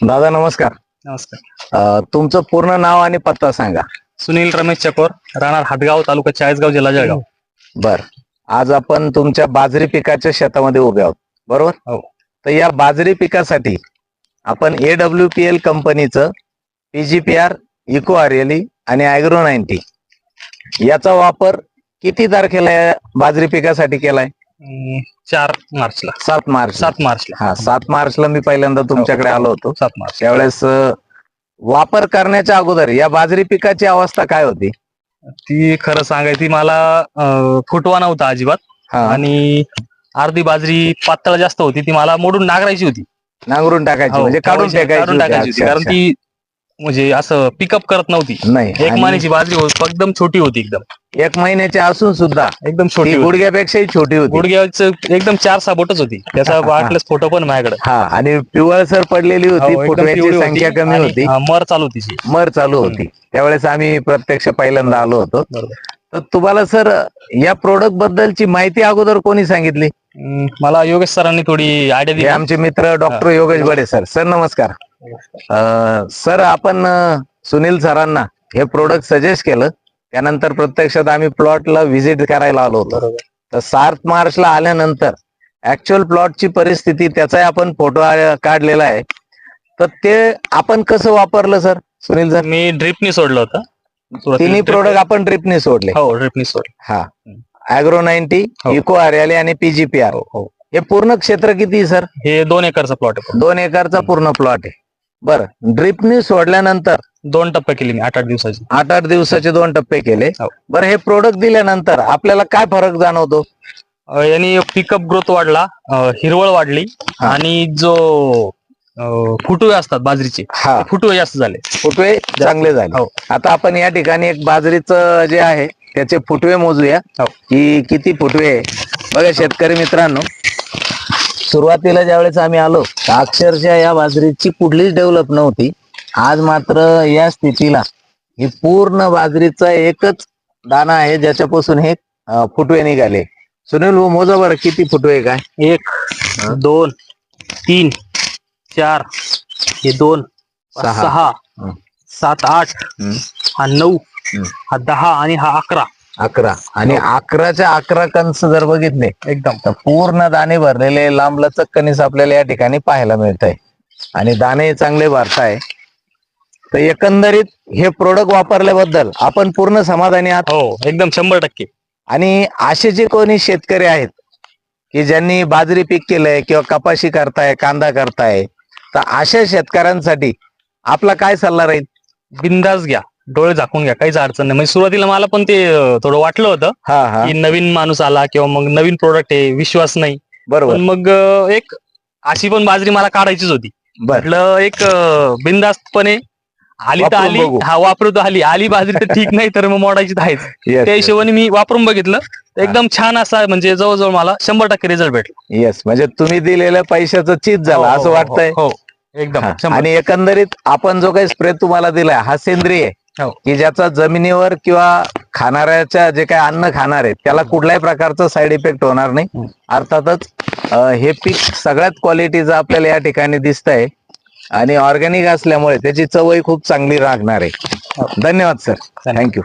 दादा नमस्कार. नमस्कार. तुमचं पूर्ण नाव आणि पत्ता सांगा. सुनील रमेश चकोर, राहणार हातगाव, तालुका चाळीसगाव, जिल्हा जळगाव. बर, आज आपण तुमच्या बाजरी पिकाच्या शेतामध्ये उभे आहोत, बरोबर? हो. तर या बाजरी पिकासाठी आपण AWPL कंपनीचं PGPR, इको आर्यली आणि ॲग्रो 90 याचा वापर किती तारखेला या बाजरी पिकासाठी केलाय? 4 मार्चला. 7 मार्च. 7 मार्चला. हा, 7 मार्चला मी पहिल्यांदा तुमच्याकडे आलो होतो. 7 मार्च. त्यावेळेस वापर करण्याच्या अगोदर या बाजरी पिकाची अवस्था काय होती? ती खरं सांगायची मला फुटवा नव्हता अजिबात. हा. आणि अर्धी बाजरी पातळ जास्त होती, ती मला मोडून नांगरायची होती. नांगरून टाकायची हो, म्हणजे काढून काढून टाकायची होती, कारण अच्छा. ती म्हणजे असं पिकअप करत नव्हती. नाही, एक आणि महिन्याची बाजरी होती, एकदम छोटी होती, एकदम 1 महिन्याची असून सुद्धा एकदम छोटी ती होती. गुडघ्यापेक्षाही छोटी होती. गुडघ्याचं एकदम 4-6 बोटच होती. त्याचा वाटलेस फोटो पण माझ्याकडे. हा, आणि पिवळसर पडलेली होती, हो, एकदम फुटव्याची पिवळी संख्या कमी आणि, होती, मर चालू होती ती. मर चालू होती. त्यावेळेस आम्ही प्रत्यक्ष पहिल्यांदा आलो होतो. बरोबर. तर तुम्हाला सर या प्रोडक्ट बद्दलची माहिती अगोदर कोणी सांगितली? मला योगेश सरांनी थोडी आयडिया हे दिली. आमचे मित्र डॉक्टर योगेश बडे सर. सर नमस्कार. सर, आपण सुनील सरांना हे प्रोडक्ट सजेस्ट केलं, त्यानंतर प्रत्यक्षात आम्ही प्लॉटला व्हिजिट करायला आलो होतो. बरोबर. तर 7 मार्चला आल्यानंतर ऍक्च्युअल प्लॉटची परिस्थिती, त्याचाही आपण फोटो काढलेला आहे. तर ते आपण कसं वापरलं सर? सुनील सर, मी ड्रिपनी सोडलं होतं. तिन्ही प्रोडक्ट आपण ड्रिपने सोडले. हो, ड्रिपनी सोडलं. हा, ॲग्रो 90, हो. इको आर्याली आणि PGPR. हो. हे पूर्ण क्षेत्र किती आहे सर? हे 2 एकरचा प्लॉट आहे. 2 एकरचा पूर्ण प्लॉट आहे. बरं, ड्रिपनी सोडल्यानंतर 2 टप्पे केले मी 8-8 दिवसाची. 8-8 दिवसाचे 2 टप्पे केले. हो. बरं, हे प्रोडक्ट दिल्यानंतर आपल्याला काय फरक जाणवतो? यांनी पिकअप ग्रोथ वाढला, हिरवळ वाढली, हा. आणि जो फुटवे असतात बाजरीचे, हा, फुटवे जास्त झाले. फुटवे चांगले झाले. हो. आता आपण या ठिकाणी एक बाजरीचं जे आहे त्याचे फुटवे मोजूया, हो. की किती फुटवे आहे. बघा शेतकरी मित्रांनो, सुरुवातीला ज्यावेळेस आम्ही आलो तर अक्षरशः या बाजरीची कुठलीच डेव्हलप नव्हती. आज मात्र या स्थितीला ही पूर्ण बाजरीचा एकच दाना आहे ज्याच्यापासून हे फुटवे निघाले. सुनील भाऊ, मोजा बरं किती फुटवे काय? 1, 2, 3, 4, हे 2, 6, 7, 8, हा 9, हा 10 आणि हा 11. 11 आणि 11च्या 11 कणस जर बघितले एकदम तर पूर्ण दाणे भरलेले लांबलचक कणीस आपल्याला या ठिकाणी पाहायला मिळत आहे, आणि दाणे चांगले भरताय. तर एकंदरीत हे प्रोडक्ट वापरल्याबद्दल आपण पूर्ण समाधानी आहात? हो, एकदम 100%. आणि असे जे कोणी शेतकरी आहेत की ज्यांनी बाजरी पीक केलंय किंवा कपाशी करताय, कांदा करताय, तर अशा शेतकऱ्यांसाठी आपला काय सल्ला राहील? बिंदास घ्या, डोळे झाकून घ्या, काहीच अडचण नाही. म्हणजे सुरुवातीला मला पण ते थोडं वाटलं होतं हा हा, की नवीन माणूस आला किंवा मग नवीन प्रोडक्ट आहे, विश्वास नाही. बरोबर. पण मग एक अशी पण बाजरी मला काढायचीच होती. बर, म्हटलं एक बिंदास्तपणे आली तर वापरून आली, बघू. हा वापरू तर आली बाजरी तर ठीक, नाही तर मग मोडायची तर आहेच. येस त्या हिशोबाने मी वापरून बघितलं, एकदम छान असा, म्हणजे जवळजवळ मला 100% रिझल्ट भेटला. येस, म्हणजे तुम्ही दिलेल्या पैशाचं चीज झालं असं वाटतंय. हो, एकदम हा, 100%. आणि एकंदरीत आपण जो काही स्प्रे तुम्हाला दिलाय हा सेंद्रिय आहे, हो. की ज्याचा जमिनीवर किंवा खाणाऱ्याच्या जे काही अन्न खाणार आहे त्याला कुठल्याही प्रकारचा साईड इफेक्ट होणार नाही. अर्थातच हे पीक सगळ्यात क्वालिटीचं आपल्याला या ठिकाणी दिसतंय, आणि ऑर्गॅनिक असल्यामुळे त्याची चवही खूप चांगली लागणार आहे. धन्यवाद सर, थँक्यू.